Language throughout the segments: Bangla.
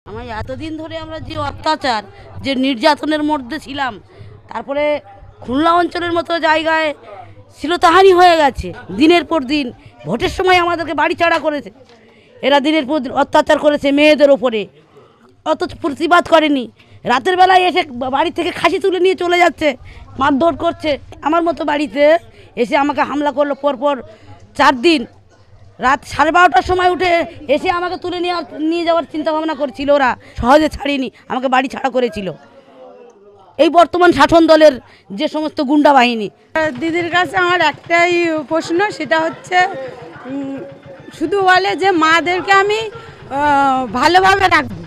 আমার এতদিন ধরে আমরা যে অত্যাচার যে নির্যাতনের মধ্যে ছিলাম, তারপরে খুলনা অঞ্চলের মতো জায়গায় শ্লীলতাহানি হয়ে গেছে। দিনের পর দিন ভোটের সময় আমাদেরকে বাড়ি ছাড়া করেছে, এরা দিনের পর দিন অত্যাচার করেছে মেয়েদের ওপরে, অত প্রতিবাদ করেনি। রাতের বেলায় এসে বাড়ি থেকে খাসি তুলে নিয়ে চলে যাচ্ছে, মারধর করছে। আমার মতো বাড়িতে এসে আমাকে হামলা করলো পরপর 4 দিন। রাত 12:30টার সময় উঠে এসে আমাকে তুলে নিয়ে যাওয়ার চিন্তা ভাবনা করছিল, ওরা সহজে ছাড়িনি, আমাকে বাড়ি ছাড়া করেছিল এই বর্তমান শাসন দলের যে সমস্ত গুন্ডা বাহিনী। দিদির কাছে আমার একটাই প্রশ্ন, সেটা হচ্ছে শুধু বলে যে মাদেরকে আমি ভালোভাবে রাখবো,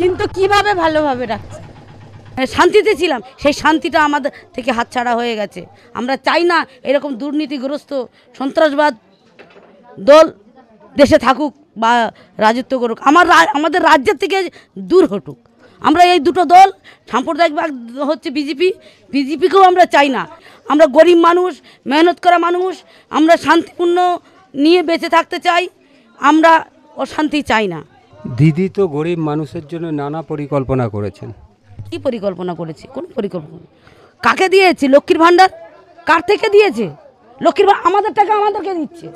কিন্তু কিভাবে ভালোভাবে রাখছে? শান্তিতে ছিলাম, সেই শান্তিটা আমাদের থেকে হাতছাড়া হয়ে গেছে। আমরা চাই না এরকম দুর্নীতিগ্রস্ত সন্ত্রাসবাদ দল দেশে থাকুক বা রাজত্ব করুক, আমাদের রাজ্যের থেকে দূর হটুক। আমরা এই দুটো দল, সাম্প্রদায়িকবাদ হচ্ছে বিজেপিকেও আমরা চাই না। আমরা গরিব মানুষ, মেহনত করা মানুষ, আমরা শান্তিপূর্ণ নিয়ে বেঁচে থাকতে চাই, আমরা অশান্তি চাই না। দিদি তো গরিব মানুষের জন্য নানা পরিকল্পনা করেছেন। কি পরিকল্পনা করেছে? কোন পরিকল্পনা? কাকে দিয়েছে? লক্ষ্মীর ভাণ্ডার কার থেকে দিয়েছে? লক্ষ্মীর ভাণ্ডার আমাদের টাকা আমাদেরকে দিচ্ছে।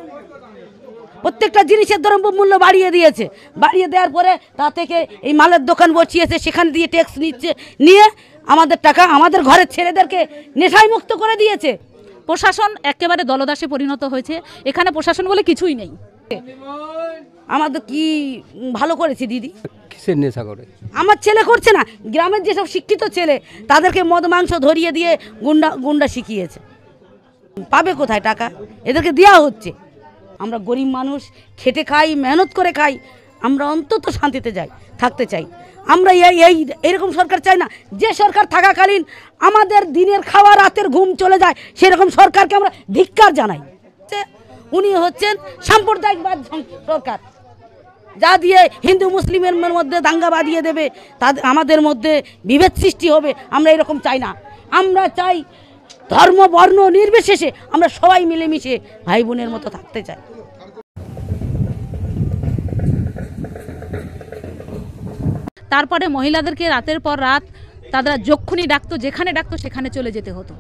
প্রত্যেকটা জিনিসের দ্রব্যমূল্য বাড়িয়ে দিয়েছে, বাড়িয়ে দেওয়ার পরে তা থেকে এই মালের দোকান বসিয়েছে, সেখান দিয়ে ট্যাক্স নিয়ে আমাদের টাকা আমাদের ঘরের ছেলেদেরকে নেশায় মুক্ত করে দিয়েছে। প্রশাসন একেবারে দলদাসে পরিণত হয়েছে, এখানে প্রশাসন বলে কিছুই নেই। আমাদের কি ভালো করেছে দিদি? কিসের নেশা করে? আমার ছেলে করছে না, গ্রামের যেসব শিক্ষিত ছেলে তাদেরকে মদ মাংস ধরিয়ে দিয়ে গুন্ডা শিখিয়েছে। পাবে কোথায় টাকা? এদেরকে দেওয়া হচ্ছে। আমরা গরিব মানুষ, খেটে খাই, মেহনত করে খাই, আমরা অন্তত শান্তিতে থাকতে চাই। আমরা এরকম সরকার চাই না যে সরকার থাকাকালীন আমাদের দিনের খাওয়া রাতের ঘুম চলে যায়, সেরকম সরকারকে আমরা ধিক্কার জানাই। উনি হচ্ছেন সাম্প্রদায়িকবাদ সরকার, যা দিয়ে হিন্দু মুসলিমের মধ্যে দাঙ্গা বাঁধিয়ে দেবে, আমাদের মধ্যে বিভেদ সৃষ্টি হবে। আমরা এরকম চাই না। আমরা চাই ধর্ম বর্ণ নির্বিশেষে আমরা সবাই মিলেমিশে ভাই বোনের মতো থাকতে চাই। তারপরে মহিলাদেরকে রাতের পর রাত তারা যখনই ডাকতো, যেখানে ডাকতো সেখানে চলে যেতে হতো।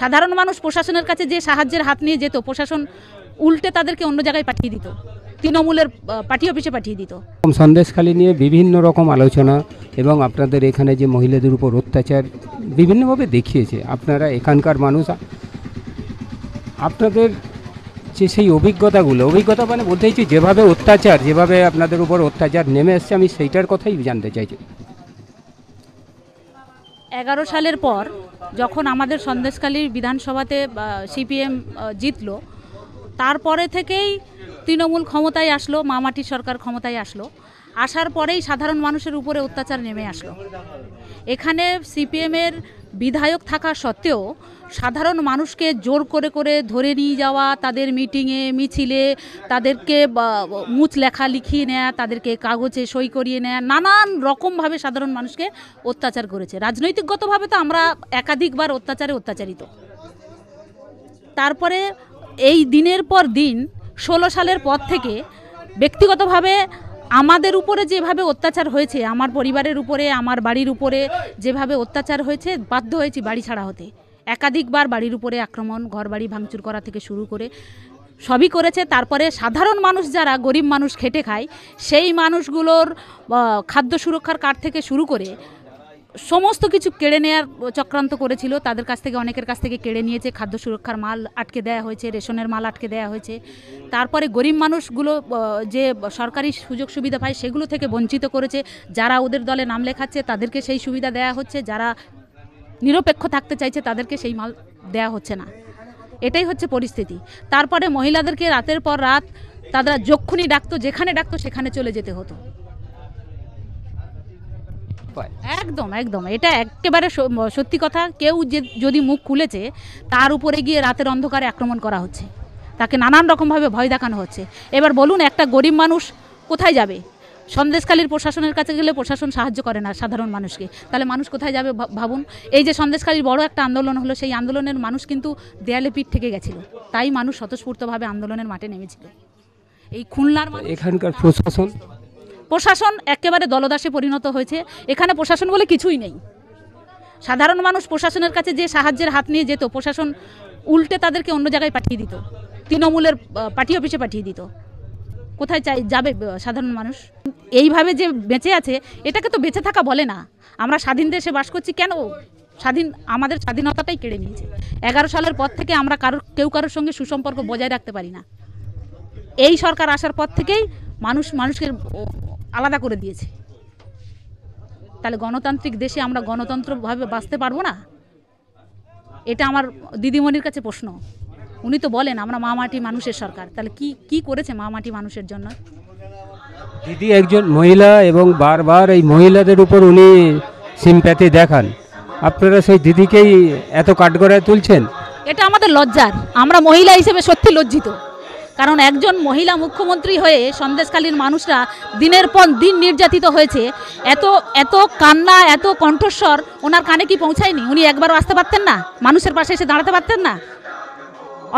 সাধারণ মানুষ প্রশাসনের কাছে যে সাহায্যের হাত নিয়ে যেত, প্রশাসন উল্টে তাদেরকে অন্য জায়গায় পাঠিয়ে দিত, তৃণমূলের পার্টি অফিসে পাঠিয়ে দিত। সন্দেশখালী নিয়ে বিভিন্ন রকম আলোচনা এবং আপনাদের এখানে যে মহিলাদের উপর অত্যাচার বিভিন্নভাবে দেখিয়েছে। আপনারা এখানকার মানুষ, আপনাদের যে সেই অভিজ্ঞতা মানে বলতে চাইছি, যেভাবে আপনাদের উপর অত্যাচার নেমে এসছে, আমি সেইটার কথাই জানতে চাইছি। 11 সালের পর যখন আমাদের সন্দেশখালীর বিধানসভাতে সিপিএম জিতলো, তারপরে থেকেই তৃণমূল ক্ষমতায় আসলো, মামাটির সরকার ক্ষমতায় আসলো। আসার পরেই সাধারণ মানুষের উপরে অত্যাচার নেমে আসলো। এখানে সিপিএমের বিধায়ক থাকা সত্ত্বেও সাধারণ মানুষকে জোর করে করে ধরে নিয়ে যাওয়া, তাদের মিটিংয়ে মিছিলে তাদেরকে মুচ লেখা লিখিয়ে নেওয়া, তাদেরকে কাগজে সই করিয়ে নেওয়া, নানান রকমভাবে সাধারণ মানুষকে অত্যাচার করেছে। রাজনৈতিকগতভাবে তো আমরা একাধিকবার অত্যাচারিত। তারপরে এই দিনের পর দিন 16 সালের পর থেকে ব্যক্তিগতভাবে আমাদের উপরে যেভাবে অত্যাচার হয়েছে, আমার পরিবারের উপরে, আমার বাড়ির উপরে যেভাবে অত্যাচার হয়েছে, বাধ্য হয়েছি বাড়ি ছাড়া হতে। একাধিকবার বাড়ির উপরে আক্রমণ, ঘরবাড়ি ভাঙচুর করা থেকে শুরু করে সবই করেছে। তারপরে সাধারণ মানুষ, যারা গরিব মানুষ খেটে খায়, সেই মানুষগুলোর খাদ্য সুরক্ষার কার্ড থেকে শুরু করে সমস্ত কিছু কেড়ে নেওয়ার চক্রান্ত করেছিল। তাদের কাছ থেকে, অনেকের কাছ থেকে কেড়ে নিয়েছে। খাদ্য সুরক্ষার মাল আটকে দেওয়া হয়েছে, রেশনের মাল আটকে দেওয়া হয়েছে। তারপরে গরিব মানুষগুলো যে সরকারি সুযোগ সুবিধা পায় সেগুলো থেকে বঞ্চিত করেছে। যারা ওদের দলে নাম লেখাচ্ছে তাদেরকে সেই সুবিধা দেওয়া হচ্ছে, যারা নিরপেক্ষ থাকতে চাইছে তাদেরকে সেই মাল দেওয়া হচ্ছে না। এটাই হচ্ছে পরিস্থিতি। তারপরে মহিলাদেরকে রাতের পর রাত তারা যখনই ডাকতো, যেখানে ডাকতো সেখানে চলে যেতে হতো। একদম এটা একেবারে সত্যি কথা। কেউ যদি মুখ খুলেছে, তার উপরে গিয়ে রাতের অন্ধকারে আক্রমণ করা হচ্ছে, তাকে নানান রকমভাবে ভয় দেখানো হচ্ছে। এবার বলুন, একটা গরিব মানুষ কোথায় যাবে? সন্দেশখালীর প্রশাসনের কাছে গেলে প্রশাসন সাহায্য করে না সাধারণ মানুষকে, তাহলে মানুষ কোথায় যাবে ভাবুন। এই যে সন্দেশখালীর বড় একটা আন্দোলন হলো, সেই আন্দোলনের মানুষ কিন্তু দেয়ালে পিঠ থেকে গেছিল, তাই মানুষ স্বতঃস্ফূর্তভাবে আন্দোলনের মাঠে নেমেছিল। এই খুলনার মানুষ, এখানকার প্রশাসন প্রশাসন একেবারে দলদাসে পরিণত হয়েছে। এখানে প্রশাসন বলে কিছুই নেই। সাধারণ মানুষ প্রশাসনের কাছে যে সাহায্যের হাত নিয়ে যেত, প্রশাসন উল্টে তাদেরকে অন্য জায়গায় পাঠিয়ে দিত, তৃণমূলের পার্টি অফিসে পাঠিয়ে দিত। কোথায় যাবে সাধারণ মানুষ? এইভাবে যে বেঁচে আছে, এটাকে তো বেঁচে থাকা বলে না। আমরা স্বাধীন দেশে বাস করছি, কেন আমাদের স্বাধীনতাটাই কেড়ে নিয়েছে। 11 সালের পর থেকে আমরা কেউ কারোর সঙ্গে সুসম্পর্ক বজায় রাখতে পারি না। এই সরকার আসার পর থেকেই মানুষকে আলাদা করে দিয়েছে। তাহলে গণতান্ত্রিক দেশে আমরা গণতন্ত্রভাবে বাঁচতে পারবো না? এটা আমার দিদিমণির কাছে প্রশ্ন। উনি তো বলেন আমরা মা মাটি মানুষের সরকার, তাহলে কি করেছে মা মাটি মানুষের জন্য? দিদি একজন মহিলা এবং বারবার এই মহিলাদের উপর উনি সিম্প্যাথি দেখান। আপনারা সেই দিদিকেই এত কাঠগড়ায় তুলছেন। এটা আমাদের লজ্জার। আমরা মহিলা হিসেবে সত্যি লজ্জিত, কারণ একজন মহিলা মুখ্যমন্ত্রী হয়ে সন্দেশখালীর মানুষরা দিনের পর দিন নির্যাতিত হয়েছে। এত কান্না, এত কণ্ঠস্বর ওনার কানে কি পৌঁছায়নি? উনি একবারও আসতে পারতেন না? মানুষের পাশে এসে দাঁড়াতে পারতেন না?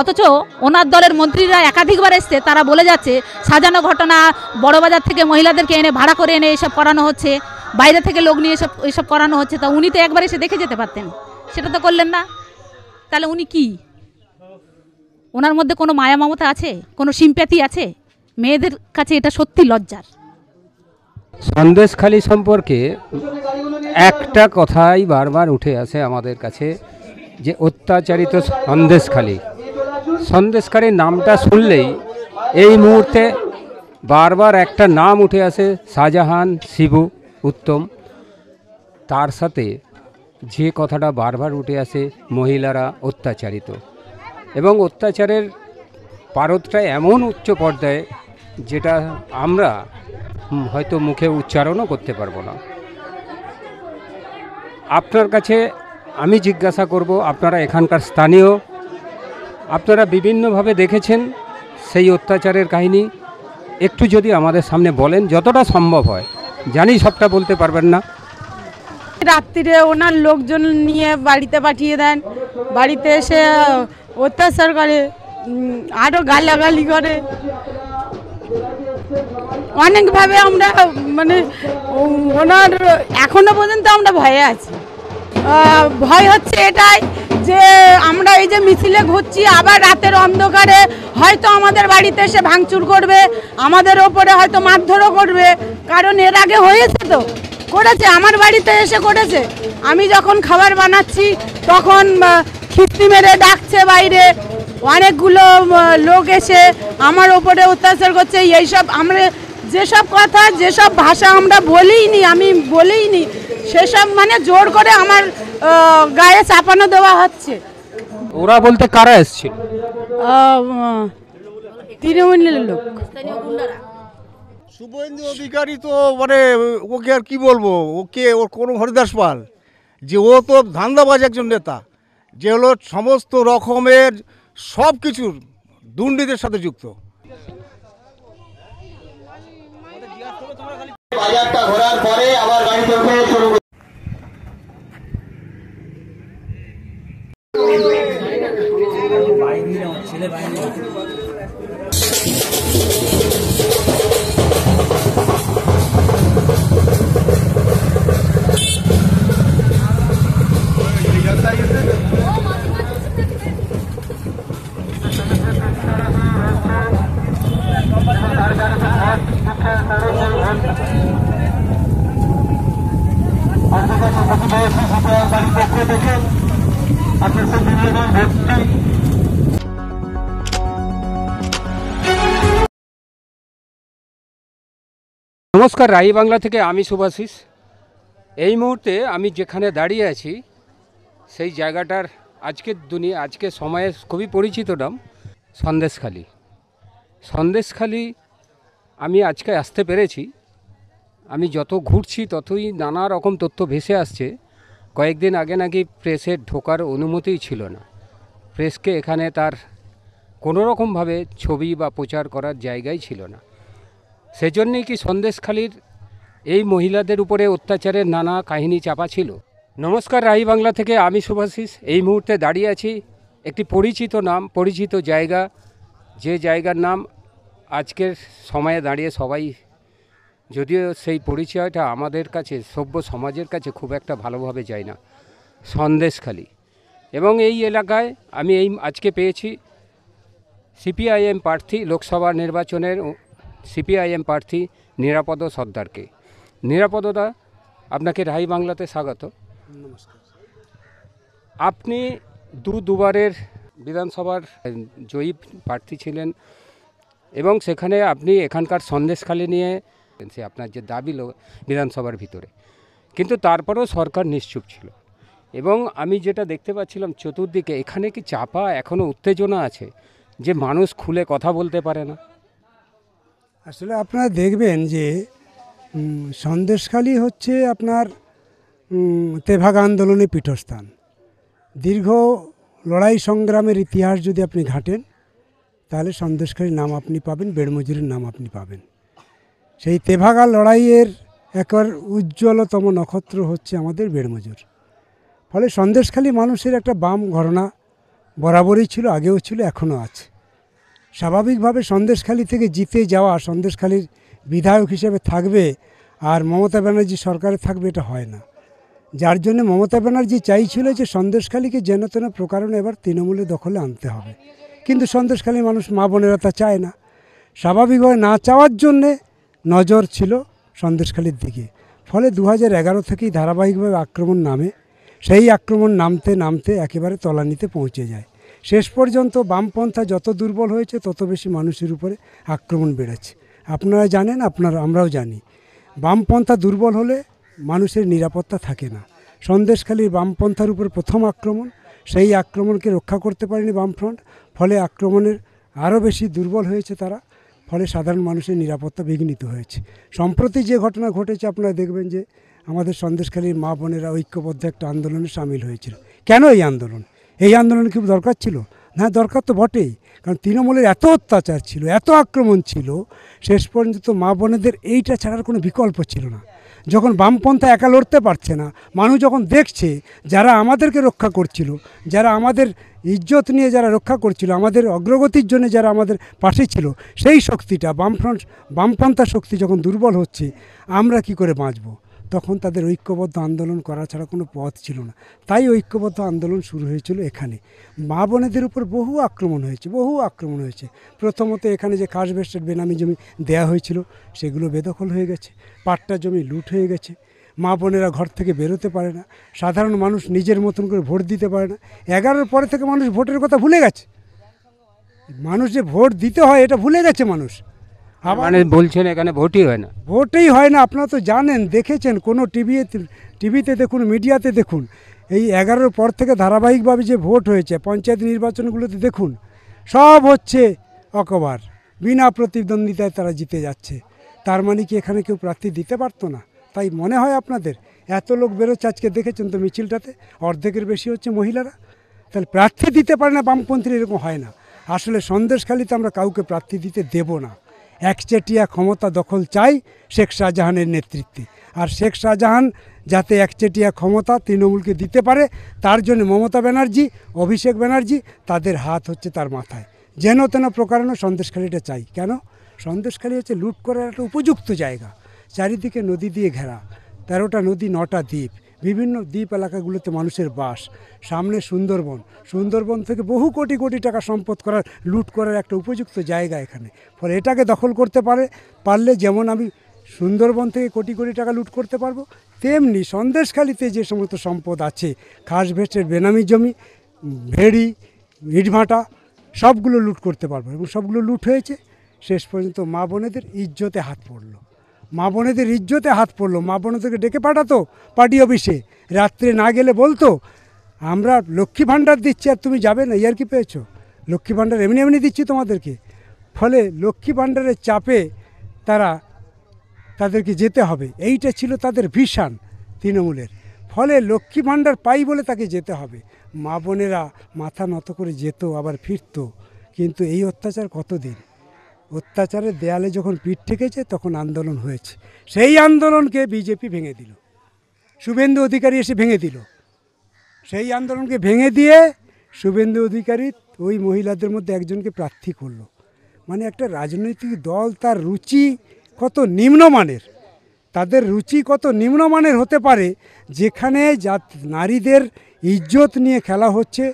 অথচ ওনার দলের মন্ত্রীরা একাধিকবার এসছে, তারা বলে যাচ্ছে সাজানো ঘটনা, বড়বাজার থেকে মহিলাদেরকে এনে ভাড়া করে এনে এসব করানো হচ্ছে, বাইরে থেকে লোক নিয়ে এসব করানো হচ্ছে। তা উনি তো একবার এসে দেখে যেতে পারতেন, সেটা তো করলেন না। তাহলে উনি কি? ওনার মধ্যে কোনো মায়া মমতা আছে? কোনো সিম্প্যাথি আছে? মেয়েদের কাছে এটা সত্যি লজ্জার। সন্দেশখালী সম্পর্কে একটা কথাই বারবার উঠে আসে আমাদের কাছে, যে অত্যাচারিত সন্দেশখালীর নামটা শুনলেই এই মুহূর্তে বারবার একটা নাম উঠে আসে, শাহজাহান, শিবু, উত্তম। তার সাথে যে কথাটা বারবার উঠে আসে, মহিলারা অত্যাচারিত, এবং অত্যাচারের পারদটা এমন উচ্চ পর্যায়ে যেটা আমরা হয়তো মুখে উচ্চারণও করতে পারবো না। আপনার কাছে আমি জিজ্ঞাসা করব, আপনারা এখানকার স্থানীয়, আপনারা বিভিন্নভাবে দেখেছেন সেই অত্যাচারের কাহিনী, একটু যদি আমাদের সামনে বলেন, যতটা সম্ভব হয়। জানি সবটা বলতে পারবেন না। রাত্রিরে ওনার লোকজন নিয়ে বাড়িতে পাঠিয়ে দেন, বাড়িতে এসে অত্যাচার করে, আরও গালাগালি করে। অনেকভাবে আমরা মানে ওনার এখনো পর্যন্ত আমরা ভয়ে আছি। ভয় হচ্ছে এটাই যে আমরা এই যে মিছিলে ঘুরছি, আবার রাতের অন্ধকারে হয়তো আমাদের বাড়িতে এসে ভাঙচুর করবে, আমাদের ওপরে হয়তো মারধরও করবে। কারণ এর আগে হয়েছে, তো করেছে, আমার বাড়িতে এসে করেছে। আমি যখন খাবার বানাচ্ছি তখন খিস্তি মেরে ডাকছে বাইরে, অনেকগুলো লোক এসে আমার ওপরে অত্যাচার করছে। এইসব আমরা যেসব কথা, যেসব ভাষা আমরা আমি বলিনি, সেসব মানে জোর করে আমার গায়ে চাপানো দেওয়া হচ্ছে। ওরা বলতে কারা এসছিল? তৃণমূলের লোক। শুভেন্দু অধিকারী তো মানে ওকে আর কি বলবো, ওর কোনো হরিদাস পাল, যে ও তো ধান্দাবাজ একজন নেতা, যে হলো সমস্ত রকমের সব কিছুর দুর্নীতির সাথে যুক্ত। বাজারটা ঘোরার পরে আবার গাড়িতে উঠে শুরু নমস্কার, রাই বাংলা থেকে আমি শুভাশিস। এই মুহূর্তে আমি যেখানে দাঁড়িয়ে আছি সেই জায়গাটার আজকের সময়ে খুবই পরিচিত নাম সন্দেশখালী। আমি আজকে আসতে পেরেছি। আমি যত ঘুরছি ততই নানা রকম তথ্য ভেসে আসছে। কয়েকদিন আগে নাকি প্রেসের ঢোকার অনুমতিই ছিল না, প্রেসকে এখানে তার কোনো রকমভাবে ছবি বা প্রচার করার জায়গাই ছিল না। সেজন্যই কি সন্দেশখালীর এই মহিলাদের উপরে অত্যাচারের নানা কাহিনী চাপা ছিল? নমস্কার, রাই বাংলা থেকে আমি শুভাশিস। এই মুহূর্তে দাঁড়িয়ে আছি একটি পরিচিত নাম, পরিচিত জায়গা, যে জায়গার নাম আজকের সময়ে দাঁড়িয়ে সবাই, যদিও সেই পরিচয়টা আমাদের কাছে সভ্য সমাজের কাছে খুব একটা ভালোভাবে যায় না, সন্দেশখালি। এবং এই এলাকায় আমি আজকে পেয়েছি সিপিআইএম প্রার্থী, লোকসভা নির্বাচনের সিপিআইএম প্রার্থী নিরাপদ সর্দারকে। নিরাপদদা, আপনাকে রাই বাংলাতে স্বাগত। আপনি দুবারের বিধানসভার জয়ী প্রার্থী ছিলেন এবং সেখানে আপনি এখানকার সন্দেশখালি নিয়ে সে আপনার যে দাবি বিধানসভার ভিতরে, কিন্তু তারপরেও সরকার নিশ্চুপ ছিল। এবং আমি যেটা দেখতে পাচ্ছিলাম চতুর্দিকে, এখানে কি চাপা এখনও উত্তেজনা আছে যে মানুষ খুলে কথা বলতে পারে না? আসলে আপনারা দেখবেন যে সন্দেশখালি হচ্ছে আপনার তেভাগ আন্দোলনের পীঠস্থান। দীর্ঘ লড়াই সংগ্রামের ইতিহাস যদি আপনি ঘাঁটেন তাহলে সন্দেশখালির নাম আপনি পাবেন, বেড়মজুরির নাম আপনি পাবেন। সেই তেভাগা লড়াইয়ের একর উজ্জ্বলতম নক্ষত্র হচ্ছে আমাদের বেড়মজুর। ফলে সন্দেশখালি মানুষের একটা বাম ঘটনা বরাবরই ছিল, আগেও ছিল, এখনও আছে। স্বাভাবিকভাবে সন্দেশখালি থেকে জিতে যাওয়া, সন্দেশখালির বিধায়ক হিসেবে থাকবে আর মমতা ব্যানার্জি সরকারে থাকবে, এটা হয় না। যার জন্য মমতা ব্যানার্জি চাইছিল যে সন্দেশখালিকে যেন তেন প্রকারণে এবার তৃণমূলের দখলে আনতে হবে, কিন্তু সন্দেশখালির মানুষ, মা বোনেরা তা চায় না। স্বাভাবিকভাবে না চাওয়ার জন্যে নজর ছিল সন্দেশখালির দিকে। ফলে 2011 থেকেই ধারাবাহিকভাবে আক্রমণ নামে, সেই আক্রমণ নামতে নামতে একেবারে তলানিতে পৌঁছে যায়। শেষ পর্যন্ত বামপন্থা যত দুর্বল হয়েছে তত বেশি মানুষের উপরে আক্রমণ বেড়েছে। আপনারা জানেন, আমরাও জানি, বামপন্থা দুর্বল হলে মানুষের নিরাপত্তা থাকে না। সন্দেশখালির বামপন্থার উপর প্রথম আক্রমণ, সেই আক্রমণকে রক্ষা করতে পারেনি বামফ্রন্ট। ফলে আক্রমণের আরও বেশি দুর্বল হয়েছে তারা, ফলে সাধারণ মানুষের নিরাপত্তা বিঘ্নিত হয়েছে। সম্প্রতি যে ঘটনা ঘটেছে, আপনারা দেখবেন যে আমাদের সন্দেশখালির মা বোনেরা ঐক্যবদ্ধ একটা আন্দোলনে সামিল হয়েছিল। কেন এই আন্দোলন? এই আন্দোলন খুব দরকার ছিল না? দরকার তো বটেই, কারণ তৃণমূলের এত অত্যাচার ছিল, এত আক্রমণ ছিল, শেষ পর্যন্ত মা বোনেদের এইটা ছাড়ার কোনো বিকল্প ছিল না। যখন বামপন্থা একা লড়তে পারছে না, মানুষ যখন দেখছে যারা আমাদেরকে রক্ষা করছিল, যারা আমাদের ইজ্জত নিয়ে যারা রক্ষা করছিল, আমাদের অগ্রগতির জন্য যারা আমাদের পাশে ছিল, সেই শক্তিটা বামপন্থা শক্তি যখন দুর্বল হচ্ছে, আমরা কি করে বাঁচব? তখন তাদের ঐক্যবদ্ধ আন্দোলন করা ছাড়া কোনো পথ ছিল না। তাই ঐক্যবদ্ধ আন্দোলন শুরু হয়েছিল এখানে। মা বোনেদের উপর বহু আক্রমণ হয়েছে। প্রথমত এখানে যে খাস বেস্টের বেনামি জমি দেয়া হয়েছিল, সেগুলো বেদখল হয়ে গেছে, পাট্টা জমি লুট হয়ে গেছে। মা বোনেরা ঘর থেকে বেরোতে পারে না, সাধারণ মানুষ নিজের মতন করে ভোট দিতে পারে না। 11-র পরে থেকে মানুষ ভোটের কথা ভুলে গেছে, মানুষ যে ভোট দিতে হয় এটা ভুলে গেছে মানুষ। মানে বলছেন এখানে ভোটই হয় না? ভোটেই হয় না। আপনারা তো জানেন, দেখেছেন, কোনো টিভিতে দেখুন, মিডিয়াতে দেখুন, এই 11-র পর থেকে ধারাবাহিকভাবে যে ভোট হয়েছে পঞ্চায়েত নির্বাচনগুলোতে দেখুন, সব হচ্ছে অকবার, বিনা প্রতিদ্বন্দ্বিতায় তারা জিতে যাচ্ছে। তার মানে কি এখানে কেউ প্রার্থী দিতে পারতো না? তাই মনে হয় আপনাদের? এত লোক বেরোচ্ছে, আজকে দেখেছেন তো মিছিলটাতে, অর্ধেকের বেশি হচ্ছে মহিলারা। তাহলে প্রার্থী দিতে পারে না বামপন্থীরা, এরকম হয় না। আসলে সন্দেশখালিতে আমরা কাউকে প্রার্থী দিতে দেব না। একচেটিয়া ক্ষমতা দখল চাই শেখ শাহজাহানের নেতৃত্বে, আর শেখ শাহজাহান যাতে একচেটিয়া ক্ষমতা তৃণমূলকে দিতে পারে, তার জন্য মমতা ব্যানার্জি, অভিষেক ব্যানার্জি, তাদের হাত হচ্ছে তার মাথায়। যেন তেন প্রকারণে সন্দেশখালিটা চাই। কেন? সন্দেশখালি হচ্ছে লুট করার একটা উপযুক্ত জায়গা, চারিদিকে নদী দিয়ে ঘেরা, 13টা নদী, 9টা দ্বীপ, বিভিন্ন দ্বীপ এলাকাগুলোতে মানুষের বাস, সামনে সুন্দরবন থেকে বহু কোটি কোটি টাকা সম্পদ করার, লুট করার একটা উপযুক্ত জায়গা এখানে। ফলে এটাকে দখল করতে পারলে যেমন আমি সুন্দরবন থেকে কোটি কোটি টাকা লুট করতে পারবো, তেমনি সন্দেশখালিতে যে সমস্ত সম্পদ আছে, খাস ভেস্টের বেনামি জমি, ভেড়ি, ইটভাটা, সবগুলো লুট করতে পারবো। এবং সবগুলো লুট হয়েছে। শেষ পর্যন্ত মা বোনেদের ইজ্জতে হাত পড়লো, মা বোনেদেরকে ডেকে পাঠাতো পার্টি অফিসে, রাত্রে না গেলে বলতো আমরা লক্ষ্মী ভাণ্ডার দিচ্ছি আর তুমি যাবে না, ইয়ার কি পেয়েছো? লক্ষ্মী ভাণ্ডার এমনি দিচ্ছি তোমাদেরকে। ফলে লক্ষ্মী ভাণ্ডারের চাপে তাদেরকে যেতে হবে, এইটা ছিল তাদের ভিশন তৃণমূলের। ফলে লক্ষ্মী ভাণ্ডার পাই বলে তাকে যেতে হবে। মা বোনেরা মাথা নত করে যেত, আবার ফিরতো। কিন্তু এই অত্যাচার কতদিন? অত্যাচারের দেয়ালে যখন পিঠ ঠেকেছে তখন আন্দোলন হয়েছে। সেই আন্দোলনকে বিজেপি ভেঙে দিল, শুভেন্দু অধিকারী এসে ভেঙে দিল। সেই আন্দোলনকে ভেঙে দিয়ে শুভেন্দু অধিকারী ওই মহিলাদের মধ্যে একজনকে প্রার্থী করলো। মানে একটা রাজনৈতিক দল তার রুচি কত নিম্নমানের, তাদের রুচি কত নিম্নমানের হতে পারে, যেখানে নারীদের ইজ্জত নিয়ে খেলা হচ্ছে,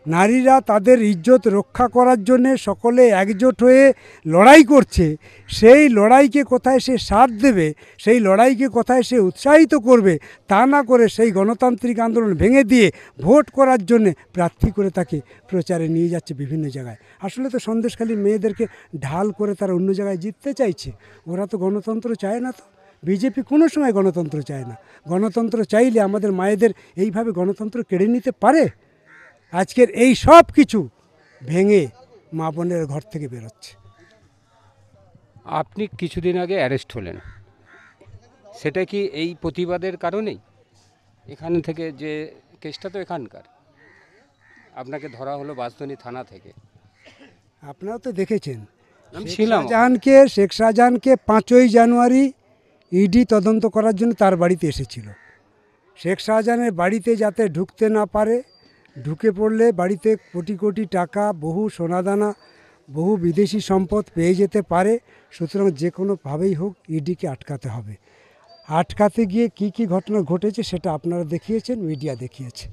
নারীরা তাদের ইজ্জত রক্ষা করার জন্যে সকলে একজোট হয়ে লড়াই করছে, সেই লড়াইকে কোথায় সে সাথ দেবে, সেই লড়াইকে কোথায় সে উৎসাহিত করবে, তা না করে সেই গণতান্ত্রিক আন্দোলন ভেঙে দিয়ে ভোট করার জন্যে প্রার্থী করে তাকে প্রচারে নিয়ে যাচ্ছে বিভিন্ন জায়গায়। আসলে তো সন্দেশখালীর মেয়েদেরকে ঢাল করে তারা অন্য জায়গায় জিততে চাইছে। ওরা তো গণতন্ত্র চায় না। তো বিজেপি কোনো সময় গণতন্ত্র চায় না। গণতন্ত্র চাইলে আমাদের মায়েদের এইভাবে গণতন্ত্র কেড়ে নিতে পারে? আজকের এই সব কিছু ভেঙে মা বোনের ঘর থেকে বেরোচ্ছে। আপনি কিছুদিন আগে অ্যারেস্ট হলেন, সেটা কি এই প্রতিবাদের কারণেই? এখান থেকে যে কেসটা তো এখানকার, আপনাকে ধরা হলো বাঁশদ্রোণী থানা থেকে। আপনারা তো দেখেছেন আমি ছিলাম। শেখ শাহজাহানকে 5ই জানুয়ারি ইডি তদন্ত করার জন্য তার বাড়িতে এসেছিল। শেখ শাহজাহানের বাড়িতে যাতে ঢুকতে না পারে, ঢুকে পড়লে বাড়িতে কোটি কোটি টাকা, বহু সোনাদানা, বহু বিদেশি সম্পদ পেয়ে যেতে পারে। সুতরাং যে কোনোভাবেই হোক ইডিকে আটকাতে হবে। আটকাতে গিয়ে কি কি ঘটনা ঘটেছে সেটা আপনারা দেখিয়েছেন, মিডিয়া দেখিয়েছে।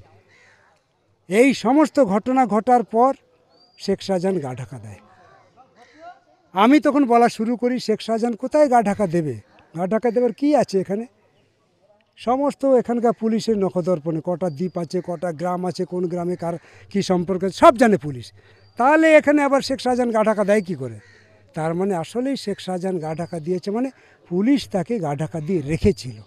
এই সমস্ত ঘটনা ঘটার পর শেখ শাহজাহান গা ঢাকা দেয়। আমি তখন বলা শুরু করি, শেখ শাহজাহান কোথায় গা ঢাকা দেবে? গা ঢাকা দেবার কী আছে এখানে? সমস্ত এখানকার পুলিশের নখদর্পণে কটা দ্বীপ আছে, কটা গ্রাম আছে, কোন গ্রামে কার কী সম্পর্ক সব জানে পুলিশ। তাহলে এখানে আবার শেখ শাহজাহান গা ঢাকা দেয় কী করে? তার মানে আসলেই শেখ শাহজাহান গা ঢাকা দিয়েছে, মানে পুলিশ তাকে গা ঢাকা দিয়ে রেখেছিল।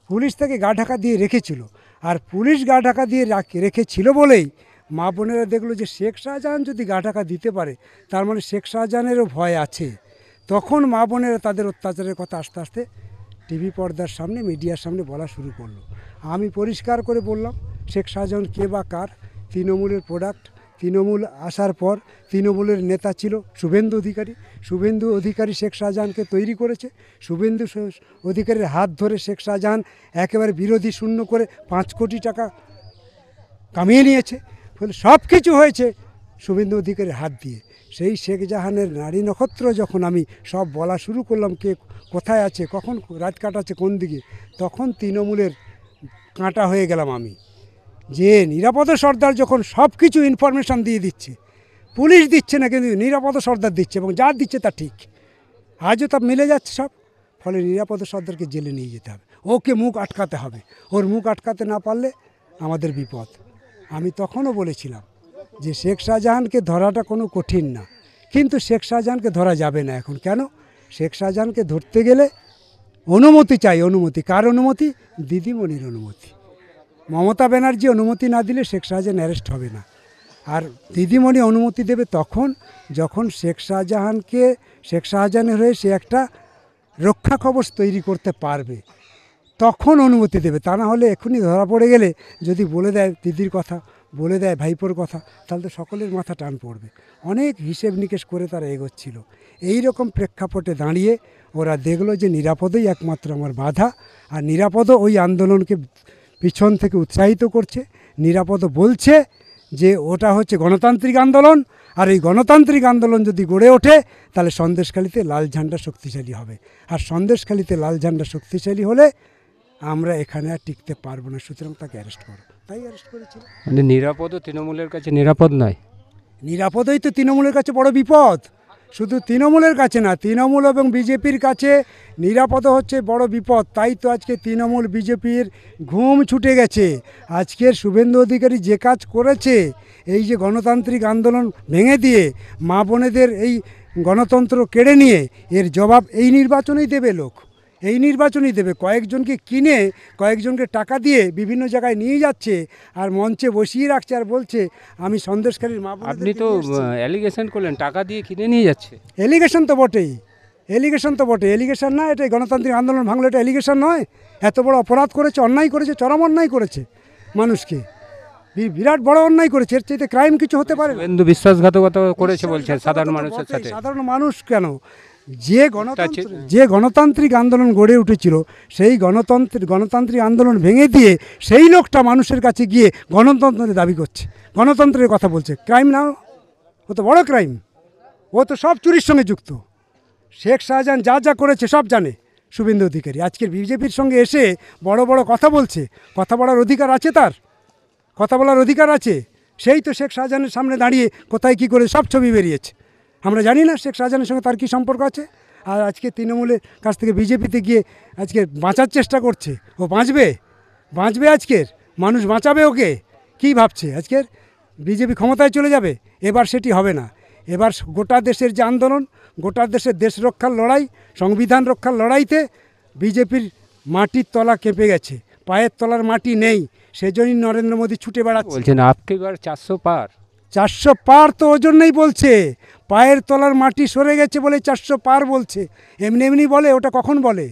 পুলিশ তাকে গা ঢাকা দিয়ে রেখেছিল। আর পুলিশ গা ঢাকা দিয়ে রেখেছিল বলেই মা বোনেরা দেখলো যে শেখ শাহজাহান যদি গা ঢাকা দিতে পারে, তার মানে শেখ শাহজাহানেরও ভয় আছে। তখন মা বোনেরা তাদের অত্যাচারের কথা আস্তে আস্তে টিভি পর্দার সামনে, মিডিয়ার সামনে বলা শুরু করলো। আমি পরিষ্কার করে বললাম, শেখ শাহজাহান কে বা কার? তৃণমূলের প্রোডাক্ট। তৃণমূল আসার পর তৃণমূলের নেতা ছিল শুভেন্দু অধিকারী। শুভেন্দু অধিকারী শেখ শাহজাহানকে তৈরি করেছে। শুভেন্দু অধিকারীর হাত ধরে শেখ শাহজাহান একেবারে বিরোধী শূন্য করে 5 কোটি টাকা কামিয়ে নিয়েছে। ফলে সব কিছু হয়েছে শুভেন্দু অধিকারীর হাত দিয়ে। সেই শেখ জাহানের নারী নক্ষত্র যখন আমি সব বলা শুরু করলাম, কে কোথায় আছে, কখন রাত কাটাচ্ছে, কোন দিকে, তখন তৃণমূলের কাঁটা হয়ে গেলাম আমি। যে নিরাপদ সর্দার যখন সব কিছু ইনফরমেশান দিয়ে দিচ্ছে, পুলিশ দিচ্ছে না কিন্তু নিরাপদ সর্দার দিচ্ছে, এবং যা দিচ্ছে তা ঠিক, আজও তা মিলে যাচ্ছে সব। ফলে নিরাপদ সর্দারকে জেলে নিয়ে যেতে হবে, ওকে মুখ আটকাতে হবে। ওর মুখ আটকাতে না পারলে আমাদের বিপদ। আমি তখনও বলেছিলাম যে শেখ শাহজাহানকে ধরাটা কোনো কঠিন না, কিন্তু শেখ শাহজাহানকে ধরা যাবে না এখন। কেন? শেখ শাহজাহানকে ধরতে গেলে অনুমতি চাই। অনুমতি কার? অনুমতি দিদিমণির অনুমতি। মমতা ব্যানার্জি অনুমতি না দিলে শেখ শাহজাহান অ্যারেস্ট হবে না। আর দিদিমণি অনুমতি দেবে তখন যখন শেখ শাহজাহানের হয়ে সে একটা রক্ষা কবচ তৈরি করতে পারবে, তখন অনুমতি দেবে। তা না হলে এখনই ধরা পড়ে গেলে যদি বলে দেয় দিদির কথা, বলে দেয় ভাইপোর কথা, তাহলে তো সকলের মাথা টান পড়বে। অনেক হিসেব নিকেশ করে তারা এগোচ্ছিল। এই রকম প্রেক্ষাপটে দাঁড়িয়ে ওরা দেখলো যে নিরাপদই একমাত্র আমার বাধা। আর নিরাপদ ওই আন্দোলনকে পিছন থেকে উৎসাহিত করছে। নিরাপদ বলছে যে ওটা হচ্ছে গণতান্ত্রিক আন্দোলন, আর এই গণতান্ত্রিক আন্দোলন যদি গড়ে ওঠে তাহলে সন্দেশখালীতে লাল ঝান্ডা শক্তিশালী হবে। আর সন্দেশখালীতে লাল ঝান্ডা শক্তিশালী হলে আমরা এখানে আর টিকতে পারবো না। সুতরাং তাকে অ্যারেস্ট করো, তাই অ্যারেস্ট করেছিল। মানে নিরাপদও তৃণমূলের কাছে নিরাপদ নয়। নিরাপদই তো তৃণমূলের কাছে বড় বিপদ। শুধু তৃণমূলের কাছে না, তৃণমূল এবং বিজেপির কাছে নিরাপদ হচ্ছে বড় বিপদ। তাই তো আজকে তৃণমূল বিজেপির ঘুম ছুটে গেছে। আজকের শুভেন্দু অধিকারী যে কাজ করেছে, এই যে গণতান্ত্রিক আন্দোলন ভেঙে দিয়ে মা বোনেদের এই গণতন্ত্র কেড়ে নিয়ে, এর জবাব এই নির্বাচনেই দেবে লোক। এই নির্বাচনই দেবে। কয়েকজনকে কিনে, কয়েকজনকে টাকা দিয়ে বিভিন্ন জায়গায় নিয়ে যাচ্ছে, আর মঞ্চে বসিয়ে রাখছে, আর বলছে আমি সন্দেশখালীর মা বোনেদের। আপনি তো অ্যালিগেশন করলেন টাকা দিয়ে কিনে নিয়ে যাচ্ছে। এলিগেশন তো বটেই, এলিগেশন তো বটে। এলিগেশন না, এটা গণতান্ত্রিক আন্দোলন ভাঙলো, এটা এলিগেশন নয়। এত বড় অপরাধ করেছে, অন্যায় করেছে, চরম অন্যায় করেছে, মানুষকে বিরাট বড় অন্যায় করেছে। এর চাইতে ক্রাইম কিছু হতে পারে না। শুভেন্দু বিশ্বাসঘাতকতা করেছে বলছে সাধারণ মানুষের সাথে। সাধারণ মানুষ কেন? যে গণতান্ত্রিক আন্দোলন গড়ে উঠেছিল, সেই গণতান্ত্রিক আন্দোলন ভেঙে দিয়ে সেই লোকটা মানুষের কাছে গিয়ে গণতন্ত্রের দাবি করছে, গণতন্ত্রের কথা বলছে। ক্রাইম না? ও তো বড় ক্রাইম। ও ও তো সব চুরির সঙ্গে যুক্ত। শেখ শাহজাহান যা যা করেছে সব জানে শুভেন্দু অধিকারী। আজকের বিজেপির সঙ্গে এসে বড় বড় কথা বলছে, কথা বলার অধিকার আছে তার, কথা বলার অধিকার আছে। সেই তো শেখ শাহজাহানের সামনে দাঁড়িয়ে কোথায় কী করে সব ছবি বেরিয়েছে। আমরা জানি না শেখ শাহজাহানের সঙ্গে তার কী সম্পর্ক আছে। আর আজকে তৃণমূলের কাছ থেকে বিজেপিতে গিয়ে আজকে বাঁচার চেষ্টা করছে। ও বাঁচবে আজকের মানুষ বাঁচাবে ওকে। কী ভাবছে আজকের বিজেপি ক্ষমতায় চলে যাবে? এবার সেটি হবে না। এবার গোটা দেশের যে আন্দোলন, গোটা দেশের দেশ রক্ষার লড়াই, সংবিধান রক্ষার লড়াইতে বিজেপির মাটির তলা কেঁপে গেছে, পায়ের তলার মাটি নেই। সেজন্যই নরেন্দ্র মোদী ছুটে বেড়াচ্ছে। বলছেন আপকে এবার 400 পার। 400 পার তো ওই জন্যই বলছে, পায়ের তলার মাটি সরে গেছে বলে 400 পার বলছে। এমনি এমনি বলে? ওটা কখন বলে?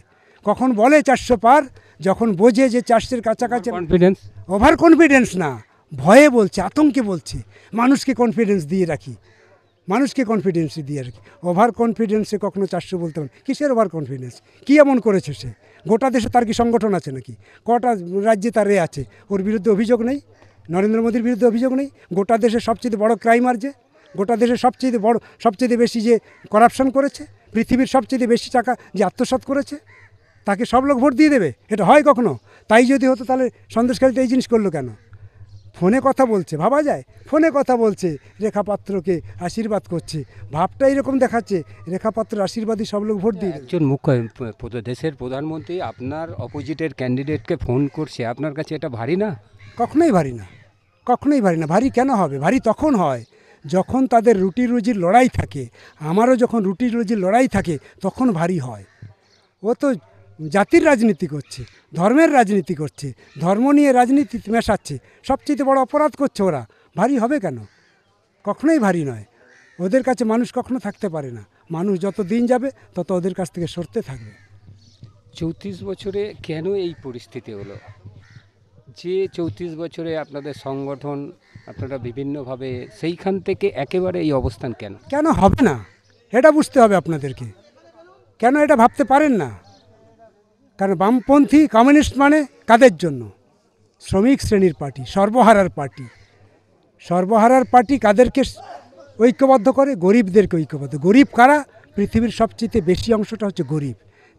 400 পার যখন বোঝে যে 400-এর কাছাকাছি। কনফিডেন্স, ওভার কনফিডেন্স না, ভয়ে বলছে, আতঙ্কে বলছে। মানুষকে কনফিডেন্স দিয়ে রাখি, ওভার কনফিডেন্সে কখনো 400 বলতে পারে? কিসের ওভার কনফিডেন্স? কী এমন করেছে সে? গোটা দেশে তার কি সংগঠন আছে নাকি? কটা রাজ্যে তার আছে? ওর বিরুদ্ধে অভিযোগ নেই? নরেন্দ্র মোদীর বিরুদ্ধে অভিযোগ নেই? গোটা দেশের সবচেয়ে বড় ক্রাইমার যে, গোটা দেশের সবচেয়ে বেশি যে করাপশন করেছে, পৃথিবীর সবচেয়ে বেশি টাকা যে আত্মসাৎ করেছে, তাকে সব লোক ভোট দিয়ে দেবে? এটা হয় কখনো? তাই যদি হতো তাহলে সন্দেশখালীতে এই জিনিস করলো কেন? ফোনে কথা বলছে, ভাবা যায়? ফোনে কথা বলছে, রেখা পাত্রকে আশীর্বাদ করছে, ভাবটা এরকম দেখাচ্ছে রেখা পাত্র আশীর্বাদী সব লোক ভোট দিয়ে। একজন দেশের প্রধানমন্ত্রী আপনার অপোজিটের ক্যান্ডিডেটকে ফোন করছে, আপনার কাছে এটা ভারী না? কখনোই ভারী না। ভারী কেন হবে? ভারী তখন হয় যখন তাদের রুটি রুজির লড়াই থাকে। আমারও যখন রুটি রুজির লড়াই থাকে তখন ভারী হয়। ও তো জাতির রাজনীতি করছে, ধর্মের রাজনীতি করছে, ধর্ম নিয়ে রাজনীতি মেশাচ্ছে, সবচেয়ে বড় অপরাধ করছে ওরা। ভারী হবে কেন? কখনোই ভারী নয়। ওদের কাছে মানুষ কখনো থাকতে পারে না। মানুষ যত দিন যাবে তত ওদের কাছ থেকে সরতে থাকবে। 34 বছরে কেন এই পরিস্থিতি হলো? যে 34 বছরে আপনাদের সংগঠন, আপনারা বিভিন্নভাবে, সেইখান থেকে একেবারে এই অবস্থান কেন? কেন হবে না এটা বুঝতে হবে আপনাদেরকে। কেন এটা ভাবতে পারেন না? কারণ বামপন্থী কমিউনিস্ট মানে কাদের জন্য? শ্রমিক শ্রেণীর পার্টি, সর্বহারার পার্টি কাদেরকে ঐক্যবদ্ধ করে? গরিবদেরকে ঐক্যবদ্ধ। গরিব কারা? পৃথিবীর সবচেয়ে বেশি অংশটা হচ্ছে গরিব।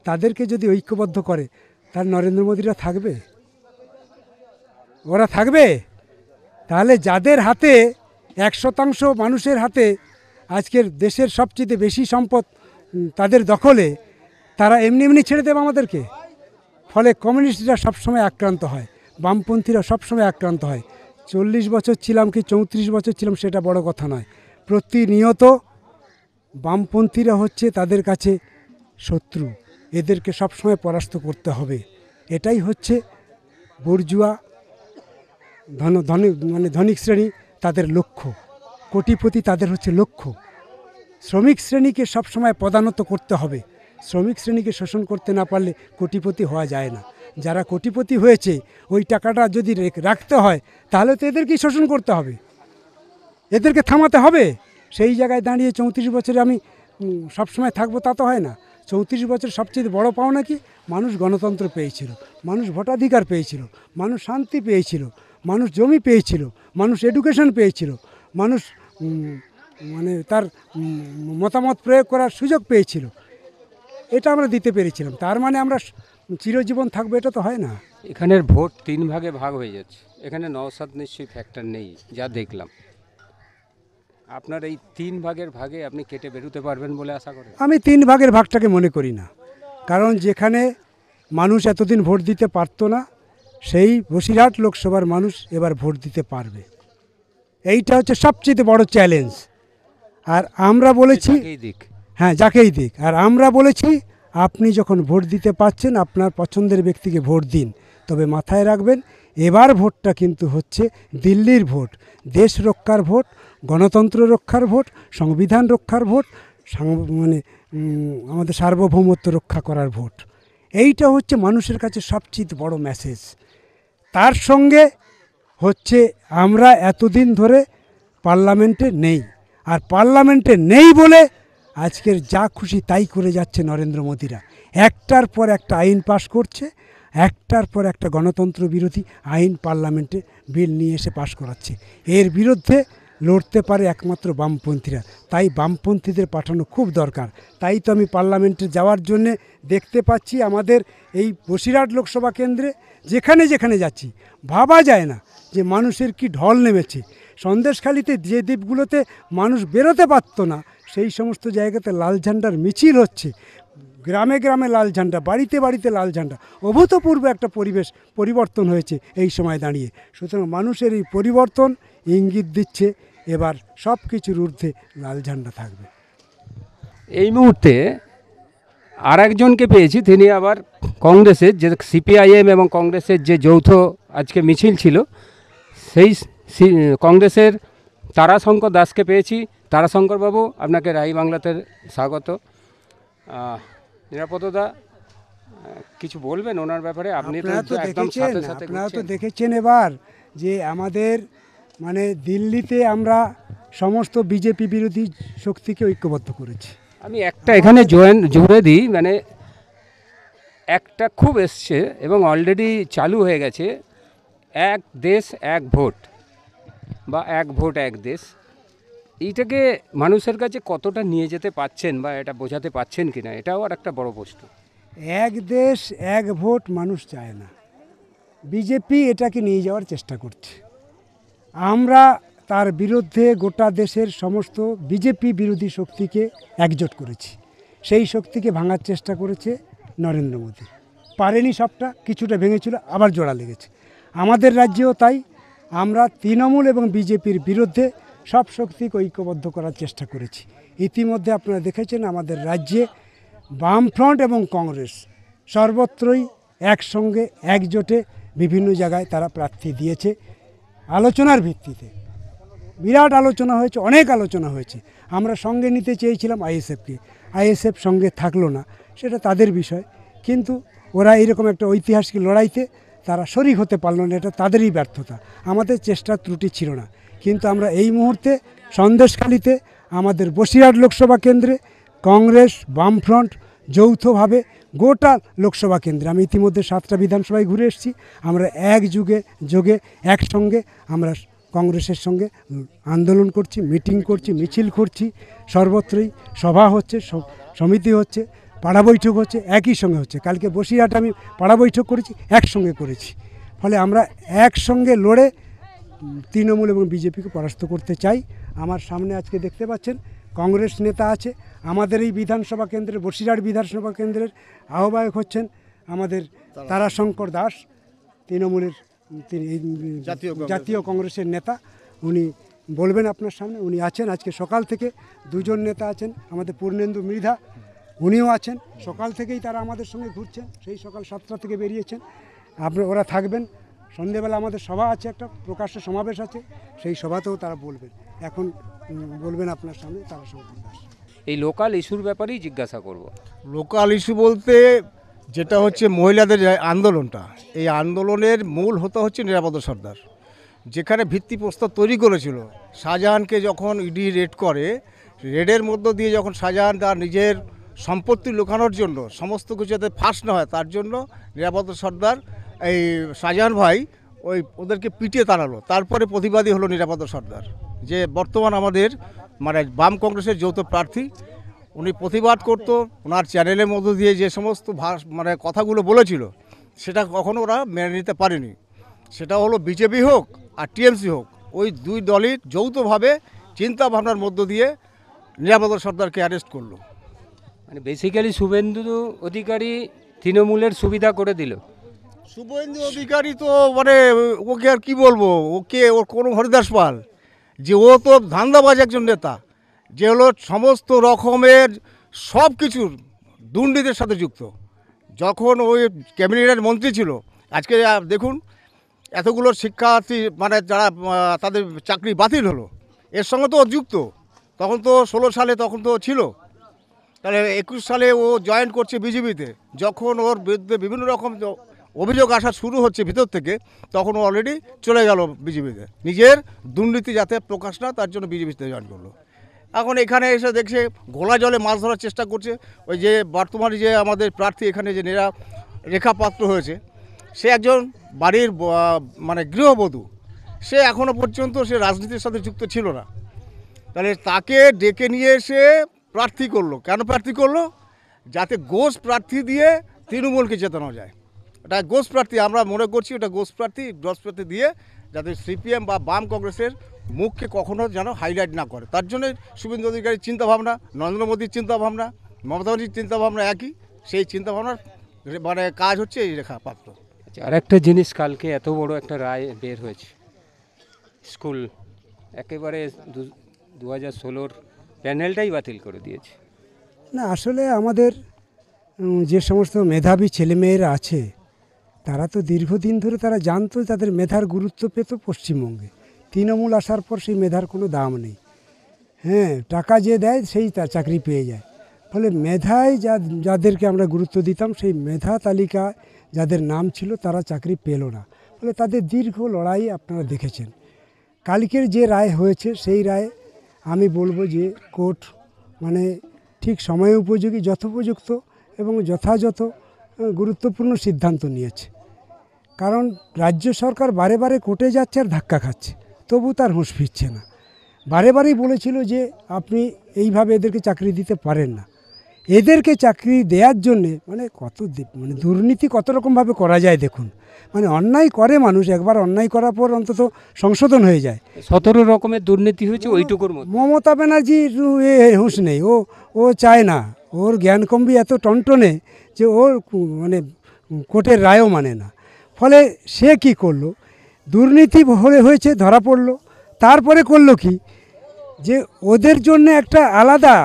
তাদেরকে যদি ঐক্যবদ্ধ করে তাহলে নরেন্দ্র মোদীরা থাকবে? ওরা থাকবে? তাহলে যাদের হাতে 1% মানুষের হাতে আজকের দেশের সবচেয়ে বেশি সম্পদ তাদের দখলে, তারা এমনি ছেড়ে দেবে আমাদেরকে? ফলে কমিউনিস্টরা সবসময় আক্রান্ত হয়, বামপন্থীরা সবসময় আক্রান্ত হয়। 40 বছর ছিলাম কি 34 বছর ছিলাম সেটা বড় কথা নয়। প্রতিনিয়ত বামপন্থীরা হচ্ছে তাদের কাছে শত্রু। এদেরকে সবসময় পরাস্ত করতে হবে। এটাই হচ্ছে বুর্জুয়া ধনিক শ্রেণী তাদের লক্ষ্য, কোটিপতি তাদের হচ্ছে লক্ষ্য। শ্রমিক শ্রেণীকে সবসময় পদানত করতে হবে। শ্রমিক শ্রেণীকে শোষণ করতে না পারলে কোটিপতি হওয়া যায় না। যারা কোটিপতি হয়েছে ওই টাকাটা যদি রাখতে হয় তাহলে তো এদেরকেই শোষণ করতে হবে, এদেরকে থামাতে হবে। সেই জায়গায় দাঁড়িয়ে 34 বছরে আমি সবসময় থাকবো তা তো হয় না। 34 বছর সবচেয়ে বড় পাওনা কি? মানুষ গণতন্ত্র পেয়েছিল, মানুষ ভোটাধিকার পেয়েছিল, মানুষ শান্তি পেয়েছিল, মানুষ জমি পেয়েছিল, মানুষ এডুকেশন পেয়েছিল, মানুষ তার মতামত প্রয়োগ করার সুযোগ পেয়েছিল। এটা আমরা দিতে পেরেছিলাম। তার মানে আমরা চিরজীবন থাকবো এটা তো হয় না। এখানের ভোট 3 ভাগে ভাগ হয়ে যাচ্ছে। এখানে নওশাদ নিশ্চয়ই ফ্যাক্টর নেই যা দেখলাম। আপনার এই 3 ভাগের ভাগে আপনি কেটে বেরোতে পারবেন বলে আশা করেন? আমি 3 ভাগের ভাগটাকে মনে করি না। কারণ যেখানে মানুষ এতদিন ভোট দিতে পারতো না, সেই বসিরহাট লোকসভার মানুষ এবার ভোট দিতে পারবে। এইটা হচ্ছে সবচেয়ে বড় চ্যালেঞ্জ। আর আমরা বলেছি যাকেই দিক। আর আমরা বলেছি আপনি যখন ভোট দিতে পারছেন আপনার পছন্দের ব্যক্তিকে ভোট দিন। তবে মাথায় রাখবেন এবার ভোটটা কিন্তু হচ্ছে দিল্লির ভোট, দেশ রক্ষার ভোট, গণতন্ত্র রক্ষার ভোট, সংবিধান রক্ষার ভোট, আমাদের সার্বভৌমত্ব রক্ষা করার ভোট। এইটা হচ্ছে মানুষের কাছে সবচেয়ে বড় মেসেজ। তার সঙ্গে হচ্ছে আমরা এতদিন ধরে পার্লামেন্টে নেই, আর পার্লামেন্টে নেই বলে আজকের যা খুশি তাই করে যাচ্ছে নরেন্দ্র মোদীরা। একটার পর একটা আইন পাশ করছে, একটার পর একটা গণতন্ত্র বিরোধী আইন পার্লামেন্টে বিল নিয়ে এসে পাশ করাচ্ছে। এর বিরুদ্ধে লড়তে পারে একমাত্র বামপন্থীরা। তাই বামপন্থীদের পাঠানো খুব দরকার। তাই তো আমি পার্লামেন্টে যাওয়ার জন্যে দেখতে পাচ্ছি আমাদের এই বসিরহাট লোকসভা কেন্দ্রে যেখানে যেখানে যাচ্ছি ভাবা যায় না যে মানুষের কি ঢল নেমেছে। সন্দেশখালিতে যে দ্বীপগুলোতে মানুষ বেরোতে পারতো না সেই সমস্ত জায়গাতে লাল ঝান্ডার মিছিল হচ্ছে, গ্রামে গ্রামে লাল ঝান্ডা, বাড়িতে বাড়িতে লাল ঝান্ডা। অভূতপূর্ব একটা পরিবর্তন হয়েছে এই সময় দাঁড়িয়ে। সুতরাং মানুষের এই পরিবর্তন ইঙ্গিত দিচ্ছে এবার সব কিছুর ঊর্ধ্বে লাল ঝান্ডা থাকবে। এই মুহূর্তে আর একজনকে পেয়েছি, তিনি আবার কংগ্রেসের, যে সিপিআইএম এবং কংগ্রেসের যে যৌথ আজকে মিছিল ছিল সেই কংগ্রেসের তারাশঙ্কর দাসকে পেয়েছি। তারাশঙ্কর বাবু, আপনাকে রাই বাংলাতে স্বাগত। নিরাপদা, কিছু বলবেন ওনার ব্যাপারে? আপনি তো একদম সাথে সাথে আপনারা তো দেখেছেন এবার যে আমাদের মানে দিল্লিতে আমরা সমস্ত বিজেপি বিরোধী শক্তিকে ঐক্যবদ্ধ করেছি। আমি একটা এখানে জুড়ে দিই, মানে একটা খুব এসছে এবং অলরেডি চালু হয়ে গেছে, এক দেশ এক ভোট বা এক ভোট এক দেশ। এইটাকে মানুষের কাছে কতটা নিয়ে যেতে পাচ্ছেন বা এটা বোঝাতে পাচ্ছেন কি না, এটাও আর একটা বড় প্রশ্ন। এক দেশ এক ভোট মানুষ চায় না, বিজেপি এটাকে নিয়ে যাওয়ার চেষ্টা করছে। আমরা তার বিরুদ্ধে গোটা দেশের সমস্ত বিজেপি বিরোধী শক্তিকে একজোট করেছি। সেই শক্তিকে ভাঙার চেষ্টা করেছে নরেন্দ্র মোদী, পারেনি, সবটা কিছুটা ভেঙেছিল, আবার জোড়া লেগেছে। আমাদের রাজ্যেও তাই, আমরা তৃণমূল এবং বিজেপির বিরুদ্ধে সব শক্তিকে ঐক্যবদ্ধ করার চেষ্টা করেছি। ইতিমধ্যে আপনারা দেখেছেন আমাদের রাজ্যে বামফ্রন্ট এবং কংগ্রেস সর্বত্রই একসঙ্গে একজোটে বিভিন্ন জায়গায় তারা প্রার্থী দিয়েছে আলোচনার ভিত্তিতে। বিরাট আলোচনা হয়েছে, অনেক আলোচনা হয়েছে। আমরা সঙ্গে নিতে চেয়েছিলাম আইএসএফকে, আইএসএফ সঙ্গে থাকলো না, সেটা তাদের বিষয়। কিন্তু ওরা এরকম একটা ঐতিহাসিক লড়াইতে তারা শরিক হতে পারল না, এটা তাদেরই ব্যর্থতা, আমাদের চেষ্টার ত্রুটি ছিল না। কিন্তু আমরা এই মুহূর্তে সন্দেশখালিতে আমাদের বসিরহাট লোকসভা কেন্দ্রে কংগ্রেস বামফ্রন্ট যৌথভাবে গোটা লোকসভা কেন্দ্রে, আমি ইতিমধ্যে 7টা বিধানসভায় ঘুরে এসেছি, আমরা যোগে একসঙ্গে আমরা কংগ্রেসের সঙ্গে আন্দোলন করছি, মিটিং করছি, মিছিল করছি, সর্বত্রই সভা হচ্ছে, সমিতি হচ্ছে, পাড়া বৈঠক হচ্ছে, একই সঙ্গে হচ্ছে। কালকে বসিরহাট আমি পাড়া বৈঠক করেছি, একসঙ্গে করেছি। ফলে আমরা একসঙ্গে লড়ে তৃণমূল এবং বিজেপিকে পরাস্ত করতে চাই। আমার সামনে আজকে দেখতে পাচ্ছেন কংগ্রেস নেতা আছে। আমাদের এই বিধানসভা কেন্দ্রের, বসিরহাট বিধানসভা কেন্দ্রের আহ্বায়ক হচ্ছেন আমাদের তারাশঙ্কর দাস, তৃণমূলের জাতীয় কংগ্রেসের নেতা। উনি বলবেন আপনার সামনে, উনি আছেন আজকে সকাল থেকে। দুজন নেতা আছেন, আমাদের পূর্ণেন্দু মৃধা, উনিও আছেন। সকাল থেকেই তারা আমাদের সঙ্গে ঘুরছেন, সেই সকাল 7টা থেকে বেরিয়েছেন। ওরা থাকবেন। সন্ধেবেলা আমাদের সভা আছে, একটা প্রকাশ্য সমাবেশ আছে, সেই সভাতেও তারা বলবেন। এখন বলবেন আপনার সামনে তারাশঙ্কর দাস। এই লোকাল ইস্যুর ব্যাপারেই জিজ্ঞাসা করব। লোকাল ইস্যু বলতে যেটা হচ্ছে মহিলাদের আন্দোলনটা, এই আন্দোলনের মূল হচ্ছে নিরাপদ সর্দার, যেখানে ভিত্তিপ্রস্তর তৈরি করেছিল। শাহজাহানকে যখন ইডি রেড করে, রেডের মধ্য দিয়ে যখন শাহজাহান তার নিজের সম্পত্তি লুকানোর জন্য সমস্ত কিছু যাতে ফাঁস না হয় তার জন্য নিরাপদ সর্দার, এই শাহজাহান ভাই ওদেরকে পিটিয়ে তাড়ালো। তারপরে প্রতিবাদী হলো নিরাপদ সর্দার, যে বর্তমান আমাদের মানে বাম কংগ্রেসের যৌথ প্রার্থী। উনি প্রতিবাদ করত, ওনার চ্যানেলের মধ্য দিয়ে যে সমস্ত মানে কথাগুলো বলেছিল সেটা কখনো ওরা মেনে নিতে পারেনি। সেটা হলো বিজেপি হোক আর টিএমসি হোক, ওই দুই দলই যৌথভাবে চিন্তা ভাবনার মধ্য দিয়ে নিরাপদ সর্দারকে অ্যারেস্ট করলো। মানে বেসিক্যালি শুভেন্দু অধিকারী তৃণমূলের সুবিধা করে দিল। শুভেন্দু অধিকারী তো মানে ওকে আর কি বলবো, ওর কোনো হরিদাস পাল, যে ও তো ধান্দাবাজ একজন নেতা, যে হলো সমস্ত রকমের সব কিছুর দুর্নীতির সাথে যুক্ত। যখন ওই ক্যাবিনেটের মন্ত্রী ছিল, আজকে দেখুন এতগুলো শিক্ষার্থী মানে যারা তাদের চাকরি বাতিল হলো, এর সঙ্গে তো ও যুক্ত। তখন তো 16 সালে তখন তো ছিল, তাহলে 21 সালে ও জয়েন করছে বিজেপিতে। যখন ওর বিরুদ্ধে বিভিন্ন রকম অভিযোগ আসা শুরু হচ্ছে ভিতর থেকে, তখন ও অলরেডি চলে গেল বিজেপিতে। নিজের দুর্নীতি যাতে প্রকাশ না, তার জন্য বিজেপিতে জয়েন করলো। এখন এখানে এসে দেখছে ঘোলা জলে মাছ ধরার চেষ্টা করছে। ওই যে বর্তমানে যে আমাদের প্রার্থী এখানে যে রেখা পাত্র হয়েছে, সে একজন বাড়ির মানে গৃহবধূ। সে এখনও পর্যন্ত সে রাজনীতির সাথে যুক্ত ছিল না। তাহলে তাকে ডেকে নিয়ে এসে প্রার্থী করলো। কেন প্রার্থী করলো? যাতে ঘোষ প্রার্থী দিয়ে তৃণমূলকে জেতানো যায়। এটা ঘোষ প্রার্থী, আমরা মনে করছি ওটা ঘোষ প্রার্থী দিয়ে যাতে সিপিএম বা বাম কংগ্রেসের মুখকে কখনো যেন হাইলাইট না করে। তার জন্য শুভেন্দু অধিকারীর চিন্তাভাবনা, নরেন্দ্র মোদীর চিন্তাভাবনা, মমতা ব্যানার্জির চিন্তাভাবনা একই। সেই চিন্তাভাবনার মানে কাজ হচ্ছে এই রেখা পাত্র। আচ্ছা, আর একটা জিনিস, কালকে এত বড় একটা রায় বের হয়েছে, স্কুল একেবারে 2016 প্যানেলটাই বাতিল করে দিয়েছে। না, আসলে আমাদের যে সমস্ত মেধাবী ছেলেমেয়েরা আছে তারা তো দীর্ঘদিন ধরে তারা জানতো তাদের মেধার গুরুত্ব পেত পশ্চিমবঙ্গে। তৃণমূল আসার পর সেই মেধার কোনো দাম নেই। হ্যাঁ, টাকা যে দেয় সেই তার চাকরি পেয়ে যায়। ফলে মেধায় যাদেরকে আমরা গুরুত্ব দিতাম সেই মেধা তালিকা যাদের নাম ছিল তারা চাকরি পেল না। ফলে তাদের দীর্ঘ লড়াই আপনারা দেখেছেন। কালকের যে রায় হয়েছে সেই রায় আমি বলবো যে কোর্ট মানে ঠিক সময় উপযোগী, যথোপযুক্ত এবং যথাযথ গুরুত্বপূর্ণ সিদ্ধান্ত নিয়েছে। কারণ রাজ্য সরকার বারে বারে কোর্টে যাচ্ছে আর ধাক্কা খাচ্ছে, তবু তার হুঁশ ফিরছে না। বারে বারেই বলেছিল যে আপনি এইভাবে এদেরকে চাকরি দিতে পারেন না। এদেরকে চাকরি দেওয়ার জন্যে মানে দুর্নীতি কত রকমভাবে করা যায় দেখুন। মানে অন্যায় করে মানুষ, একবার অন্যায় করার পর অন্তত সংশোধন হয়ে যায়। 17 রকমের দুর্নীতি হয়েছে ওইটুকুর মধ্যে। মমতা ব্যানার্জির হুঁশ নেই, ও চায় না, ওর জ্ঞানকম্বি এত টনটনে যে ওর মানে কোর্টের রায়ও মানে না। ফলে সে কি করলো, দুর্নীতি হয়েছে ধরা পড়লো, তারপরে করলো কি যে ওদের জন্য একটা আলাদা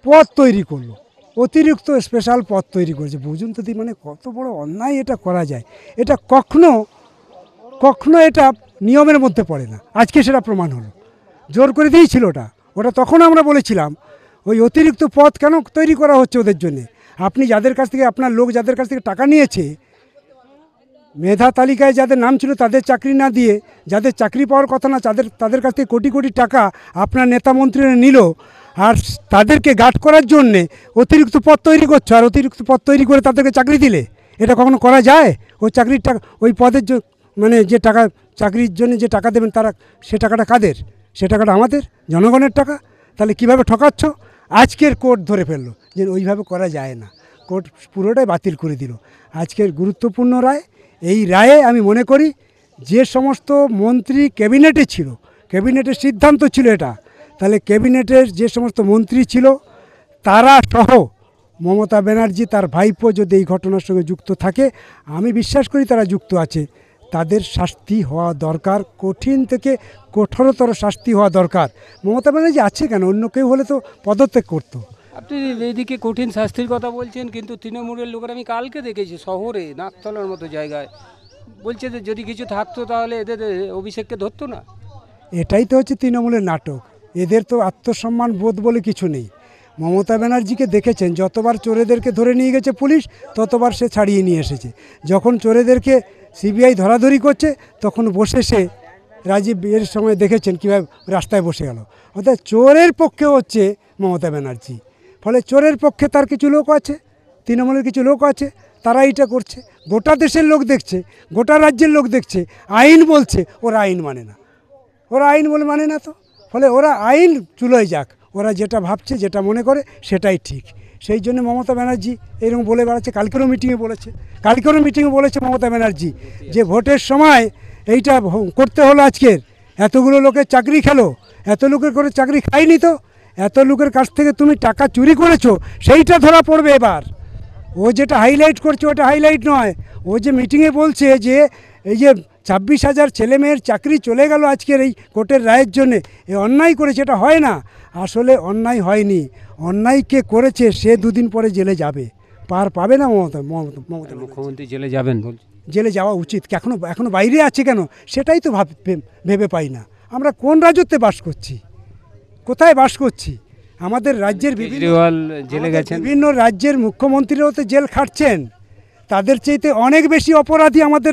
পদ তৈরি করলো, অতিরিক্ত স্পেশাল পদ তৈরি করেছে। বুঝুন তো মানে কত বড় অন্যায় এটা করা যায়। এটা কখনো এটা নিয়মের মধ্যে পড়ে না। আজকে সেটা প্রমাণ হলো, জোর করে দিয়েছিল ওটা তখন আমরা বলেছিলাম ওই অতিরিক্ত পদ কেন তৈরি করা হচ্ছে ওদের জন্যে। আপনি যাদের কাছ থেকে আপনার লোক যাদের কাছ থেকে টাকা নিয়েছে, মেধা তালিকায় যাদের নাম ছিল তাদের চাকরি না দিয়ে যাদের চাকরি পাওয়ার কথা না তাদের কাছ থেকে কোটি কোটি টাকা আপনার নেতা মন্ত্রীরা নিল, আর তাদেরকে গার্ড করার জন্যে অতিরিক্ত পদ তৈরি করছো, আর অতিরিক্ত পদ তৈরি করে তাদেরকে চাকরি দিলে এটা কখনো করা যায়? ওই চাকরির টাকা, ওই পদের মানে যে টাকা চাকরির জন্য যে টাকা দেবেন তারা, সে টাকাটা কাদের? সে টাকাটা আমাদের জনগণের টাকা। তাহলে কিভাবে ঠকাচ্ছ? আজকের কোর্ট ধরে ফেললো যে ওইভাবে করা যায় না, কোর্ট পুরোটাই বাতিল করে দিল। আজকের গুরুত্বপূর্ণ রায়, এই রায়ে আমি মনে করি যে সমস্ত মন্ত্রী ক্যাবিনেটে ছিল, ক্যাবিনেটের সিদ্ধান্ত ছিল এটা, তাহলে ক্যাবিনেটের যে সমস্ত মন্ত্রী ছিল তারা সহ মমতা ব্যানার্জি তার ভাইপো যদি এই ঘটনার সঙ্গে যুক্ত থাকে, আমি বিশ্বাস করি তারা যুক্ত আছে, তাদের শাস্তি হওয়া দরকার, কঠিন থেকে কঠোরতর শাস্তি হওয়া দরকার। মমতা ব্যানার্জি আছে কেন? অন্য কেউ হলে তো পদত্যাগ করতো। আপনি এইদিকে কঠিন শাস্তির কথা বলছেন, কিন্তু তৃণমূলের লোকেরা আমি কালকে দেখেছি শহরে নাকতলার মতো জায়গায় বলছে যে যদি কিছু থাকতো তাহলে এদের অভিষেককে ধরতো না। এটাই তো হচ্ছে তৃণমূলের নাটক। এদের তো আত্মসম্মান বোধ বলে কিছু নেই। মমতা ব্যানার্জিকে দেখেছেন, যতবার চোরেদেরকে ধরে নিয়ে গেছে পুলিশ ততবার সে ছাড়িয়ে নিয়ে এসেছে। যখন চোরেদেরকে সিবিআই ধরাধরি করছে তখন বসে সে রাজীব এর সময় দেখেছেন কীভাবে রাস্তায় বসে গেল। অর্থাৎ চোরের পক্ষে হচ্ছে মমতা ব্যানার্জি। ফলে চোরের পক্ষে তার কিছু লোক আছে, তৃণমূলের কিছু লোক আছে, তারা এইটা করছে। গোটা দেশের লোক দেখছে, গোটা রাজ্যের লোক দেখছে, আইন বলছে, ওরা আইন মানে না, ওরা আইন বলে মানে না তো। ফলে ওরা আইন চুলোয় যাক, ওরা যেটা ভাবছে যেটা মনে করে সেটাই ঠিক। সেই জন্য মমতা ব্যানার্জি এরকম বলে বেড়াচ্ছে। কালকেরও মিটিংয়ে বলেছে মমতা ব্যানার্জি যে ভোটের সময় এইটা করতে হলো, আজকের এতগুলো লোকের চাকরি খেলো, এত লোকের করে চাকরি খায়নি তো, এত লোকের কাছ থেকে তুমি টাকা চুরি করেছো সেইটা ধরা পড়বে এবার। ও যেটা হাইলাইট করছে ওটা হাইলাইট নয়। ও যে মিটিংয়ে বলছে যে এই যে 26,000 ছেলেমেয়ের চাকরি চলে গেল আজকের এই কোর্টের রায়ের জন্যে, এ অন্যায় করেছে, এটা হয় না। আসলে অন্যায় হয়নি, অন্যায় কে করেছে সে দুদিন পরে জেলে যাবে, পার পাবে না মমতা। মুখ্যমন্ত্রী জেলে যাবেন বলছে, জেলে যাওয়া উচিত। এখনো বাইরে আছে কেন সেটাই তো ভেবে পাই না। আমরা কোন রাজত্বে বাস করছি, কোথায় বাস করছি? আমাদের রাজ্যের বিভিন্ন রাজ্যের মুখ্যমন্ত্রীরাও তো জেল খাটছেন, তাদের চাইতে অনেক বেশি অপরাধী আমাদের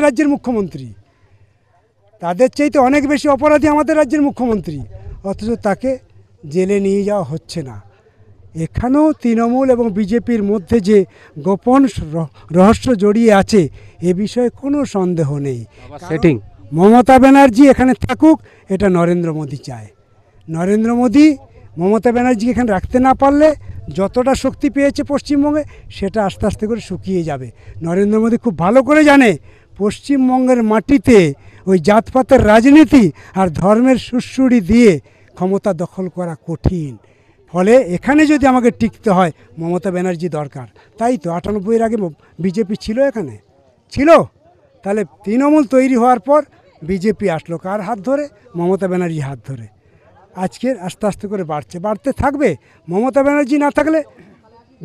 রাজ্যের মুখ্যমন্ত্রী, অথচ তাকে জেলে নিয়ে যাওয়া হচ্ছে না। এখানেও তৃণমূল এবং বিজেপির মধ্যে যে গোপন রহস্য জড়িয়ে আছে এ বিষয়ে কোনো সন্দেহ নেই। সেটিং মমতা ব্যানার্জি এখানে থাকুক এটা নরেন্দ্র মোদী চায়, নরেন্দ্র মোদী মমতা ব্যানার্জিকে এখানে রাখতে না পারলে যতটা শক্তি পেয়েছে পশ্চিমবঙ্গে সেটা আস্তে আস্তে করে শুকিয়ে যাবে। নরেন্দ্র মোদী খুব ভালো করে জানে পশ্চিমবঙ্গের মাটিতে ওই জাতপাতের রাজনীতি আর ধর্মের সুড়সুড়ি দিয়ে ক্ষমতা দখল করা কঠিন। ফলে এখানে যদি আমাকে টিকতে হয় মমতা ব্যানার্জি দরকার। তাই তো 98-এর আগে বিজেপি ছিল, এখানে ছিল। তাহলে তৃণমূল তৈরি হওয়ার পর বিজেপি আসলো কার হাত ধরে? মমতা ব্যানার্জি হাত ধরে। আজকের আস্তে আস্তে করে বাড়তে থাকবে। মমতা ব্যানার্জি না থাকলে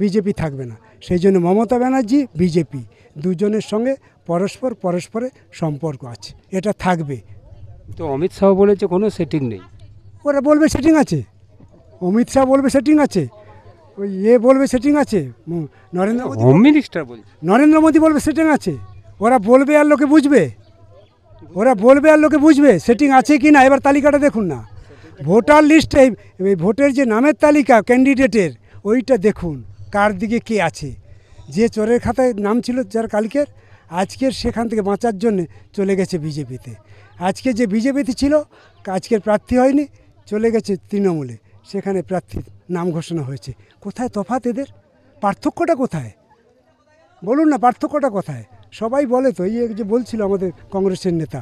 বিজেপি থাকবে না। সেই জন্য মমতা ব্যানার্জি বিজেপি দুজনের সঙ্গে পরস্পরের সম্পর্ক আছে, এটা থাকবে। তো অমিত শাহ বলেছে কোনো সেটিং নেই। ওরা বলবে সেটিং আছে, অমিত শাহ বলবে সেটিং আছে, ওই বলবে সেটিং আছে, হোম মিনিস্টার বলছে নরেন্দ্র মোদী বলবে সেটিং আছে। ওরা বলবে আর লোকে বুঝবে, সেটিং আছে কি না। এবার তালিকাটা দেখুন না, ভোটার লিস্টে এই ভোটের যে নামের তালিকা ক্যান্ডিডেটের, ওইটা দেখুন কার দিকে কে আছে। যে চোরের খাতায় নাম ছিল যার কালকের, আজকের সেখান থেকে বাঁচার জন্য চলে গেছে বিজেপিতে। আজকে যে বিজেপিতে ছিল আজকের প্রার্থী হয়নি, চলে গেছে তৃণমূলে, সেখানে প্রার্থীর নাম ঘোষণা হয়েছে। কোথায় তফাৎ এদের? পার্থক্যটা কোথায় বলুন না, পার্থক্যটা কোথায়? সবাই বলে তো, এই যে বলছিল আমাদের কংগ্রেসের নেতা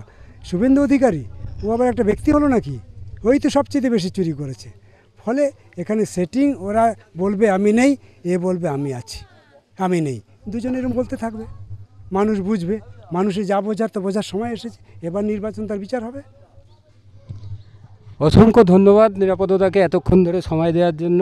শুভেন্দু অধিকারী, ও আবার একটা ব্যক্তি হলো নাকি? ওই তো সবচেয়ে বেশি চুরি করেছে। ফলে এখানে সেটিং, ওরা বলবে আমি নেই, এ বলবে আমি আছি, আমি নেই, দুজনে এরকম বলতে থাকবে। মানুষ বুঝবে, মানুষের যা বোঝার তো বোঝার সময় এসেছে, এবার নির্বাচন তার বিচার হবে। অসংখ্য ধন্যবাদ নিরাপদতাকে এতক্ষণ ধরে সময় দেওয়ার জন্য।